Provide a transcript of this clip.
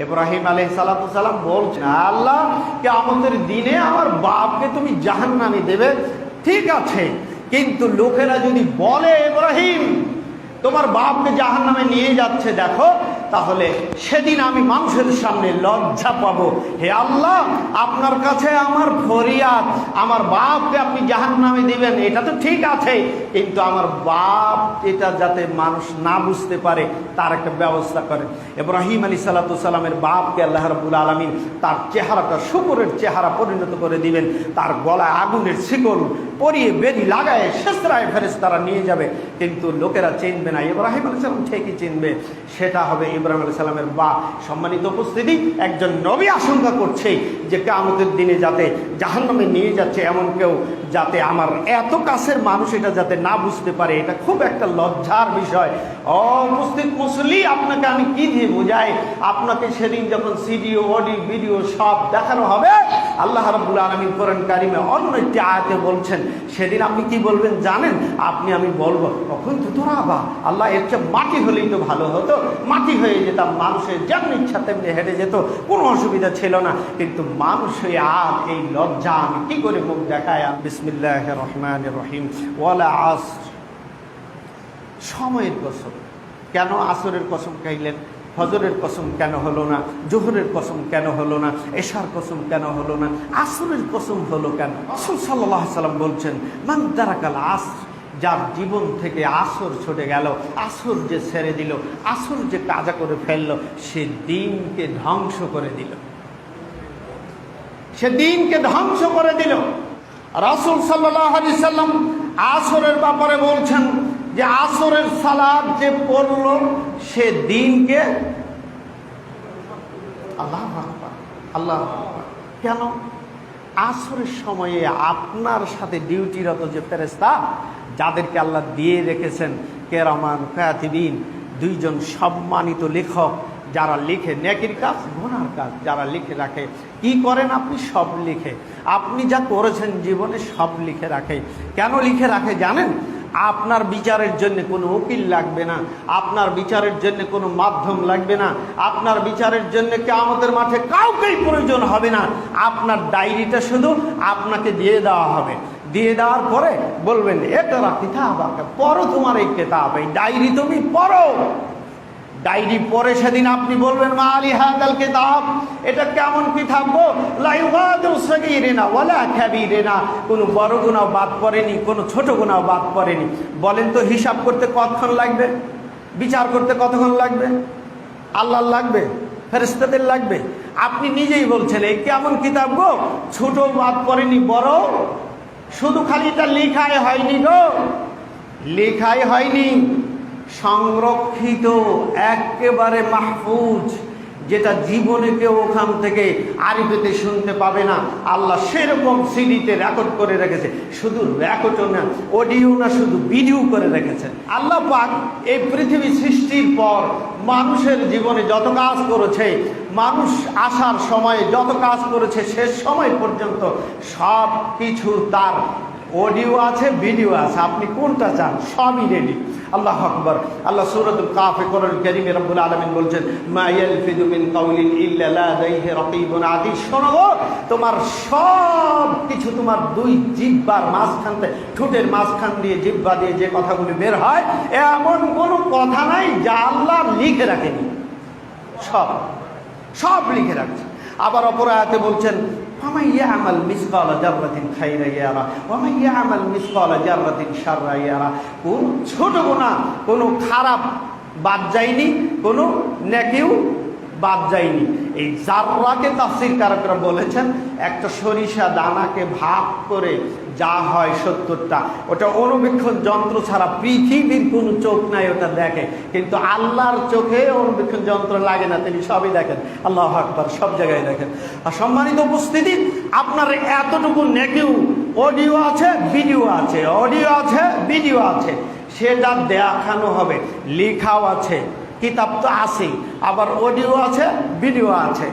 ইব্রাহিম আলাইহিস সালাম বলছেন, আল্লাহ কিয়ামতের দিনে আমার বাপকে তুমি জাহান্নামে দেবে, ঠিক আছে, কিন্তু লোকেরা যদি বলে ইব্রাহিম তোমার বাপকে জাহান্নামে নিয়ে যাচ্ছে দেখো, তাহলে সেদিন আমি মানুষের সামনে লজ্জা পাবো। হে আল্লাহ, আপনার কাছে আমার ফরিয়াদ, আমার বাপকে আপনি জাহান্নামে দিবেন, এটা তো ঠিক আছে, কিন্তু আমার বাপ এটা যাতে মানুষ না বুঝতে পারে তার একটা ব্যবস্থা করেন। ইব্রাহিম আলাইহিস সালামের বাপকে আল্লাহ রাব্বুল আলামিন তার চেহারাটা শুকরের চেহারা পরিণত করে দিবেন, তার গলায় আগুনের শিকল পরিয়ে বেদি লাগায় শেষরায় ফেরেশতারা নিয়ে যাবে, কিন্তু লোকেরা চিনবে না। ইব্রাহিম আলাইহিস সালাম ঠিকই চিনবে, সেটা হবে ইব্রাহিম আলাইহিস সালামের বাপ। সম্মানিত উপস্থিতি, একজন নবী আশঙ্কা করছে যে কিয়ামতের দিনে যাতে জাহান্নামে নিয়ে যাচ্ছে এমন কেউ যাতে আমার এত কাছের মানুষ এটা যাতে না বুঝতে পারে, এটা খুব একটা লজ্জার বিষয়। উপস্থিত মুসল্লি, আপনাকে আমি কি দিয়ে বোঝাই? আপনাকে সেদিন যখন সিডি অডিও ভিডিও সব দেখানো হবে, আল্লাহ রাব্বুল আলামিন কোরআন কারিমে অন্য একটি আয়াতে বলছেন, সেদিন আপনি কি বলবেন জানেন? আমি বলবো কখন তো তোরাবা, আল্লাহ এর চেয়ে মাটি হলেই তো ভালো হতো, মাটি হয়ে যেতাম, মানুষের যেমন ইচ্ছা তেমনি হেঁটে যেত, কোনো অসুবিধা ছিল না। কিন্তু মানুষ হয়ে আর এই লজ্জা আমি কি করে মুখ দেখায়? বিসমিল্লাহির রহমানির রহিম। ওয়ালা আসর, সময়ের কসম। কেন আসরের কসম খাইলেন? ফজরের কসম কেন হলো না? জোহরের কসম কেন হলো না? এশার কসম কেন হলো না? আসরের কসম হলো কেন? রাসূল সাল্লাল্লাহু আলাইহি সাল্লাম বলছেন, মান তারাকাল আসর, যার জীবন থেকে আসর ছুটে গেল, আসর যে ছেড়ে দিল, আসর যে কাজা করে ফেললো, সে দিনকে ধ্বংস করে দিল, সে দিনকে ধ্বংস করে দিল। রাসূল সাল্লাল্লাহু আলাইহি সাল্লাম আসরের ব্যাপারে বলছেন যে আসরের সালাত যে পড়ল সে দিনকে, আল্লাহু আকবার, আল্লাহু আকবার। কেন? আসরের সময়ে আপনার সাথে ডিউটিরত যে ফেরেশতা, যাদেরকে আল্লাহ দিয়ে রেখেছেন কেরামান কাতিবিন, দুইজন সম্মানিত লেখক, যারা লিখে নেকির কাজ গুনার কাজ, যারা লিখে রাখে। কি করেন আপনি? সব লিখে, আপনি যা করেছেন জীবনে সব লিখে রাখে। কেন লিখে রাখে জানেন? আপনার বিচারের জন্য কোনো উকিল লাগবে না, আপনার বিচারের জন্য কোনো মাধ্যম লাগবে না, আপনার বিচারের জন্য কিয়ামতের মাঠে কাউকেই প্রয়োজন হবে না। আপনার ডায়েরিটা শুধু আপনাকে দিয়ে দেওয়া হবে, দিয়ে দেওয়ার পরে বলবেন এটা কিতাব, পড়ো তোমার এই কিতাব, এই ডায়েরি তুমি পড়ো। ডায়েরি পড়ে সেদিন আপনি বলবেন মা আলি হাদাল কিতাব, এটা কেমন কিতাব গো, লা ইউগাদিরু সাগীরানা ওয়ালা কাবীরানা, কোনো বড় গুনাহ বাদ পড়েনি, কোনো ছোট গুনাহ বাদ পড়েনি। বলেন তো হিসাব করতে কতক্ষণ লাগবে? বিচার করতে কতক্ষণ লাগবে? আল্লাহর লাগবে? ফেরেশতাদের লাগবে? আপনি নিজেই বলছেন এই কেমন কিতাব গো, ছোট বাদ পড়েনি, বড়। শুধু খালি এটা লেখাই হয়নি গো, লেখাই হয়নি, সংরক্ষিত, একেবারে মাহফুজ, যেটা জীবনে কেউ ওখান থেকে আরিফেতে শুনতে পাবে না, আল্লাহ সেরকম সিডিতে রেকর্ড করে রেখেছে। শুধু রেকর্ডও না, অডিও না, শুধু ভিডিও করে রেখেছেন। আল্লাহ পাক এই পৃথিবী সৃষ্টির পর মানুষের জীবনে যত কাজ করেছে, মানুষ আসার সময়ে যত কাজ করেছে, শেষ সময় পর্যন্ত সব কিছু তার অডিও আছে, ভিডিও আছে, আপনি কোনটা চান? সবই রেডি। আল্লাহু আকবার। আল্লাহ সূরাতুল কাফে কোরআন কারীমে রব্বুল আলামিন বলছেন মা ইয়ালফিযু মিন কাউলিন ইল্লা লাদাইহি রাকীবুন আতীদ। শোনো, তোমার সব কিছু তোমার দুই জিহ্বার মাঝখান থেকে, ঠোঁটের মাঝখান দিয়ে, জিহ্বা দিয়ে যে কথাগুলো বের হয়, এমন কোনো কথা নাই যা আল্লাহ লিখে রাখেনি। সব সব লিখে রাখছে। আবার অপর আয়াতে বলছেন ফামান ইয়ামাল মিসকালা যাররাতিন খাইরা ইয়ারা ওয়া মান ইয়ামাল মিসকালা যাররাতিন শাররা ইয়ারা। কোন ছোট গুনাহ, কোনো খারাপ বাদ যায়নি, কোনো নেকিও বাদ যায়নি। এই জাররাকে তাফসীরকারকরা বলেছেন একটা সরিষা দানাকে ভাগ করে যা হয় ৭০টা, ওটা অনুবীক্ষণ যন্ত্র ছাড়া পৃথিবীর কোনো চোখ নাই ওটা দেখে, কিন্তু আল্লাহর চোখে অনুবীক্ষণ যন্ত্র লাগে না, তিনি সবই দেখেন। আল্লাহু আকবার, সব জায়গায় দেখেন। আর সম্মানিত উপস্থিতি, আপনার এতটুকু নেকিও অডিও আছে, ভিডিও আছে, অডিও আছে, ভিডিও আছে, সেটা দেখানো হবে, লেখাও আছে, কিতাব তো আছেই, আবার অডিও আছে, ভিডিও আছে।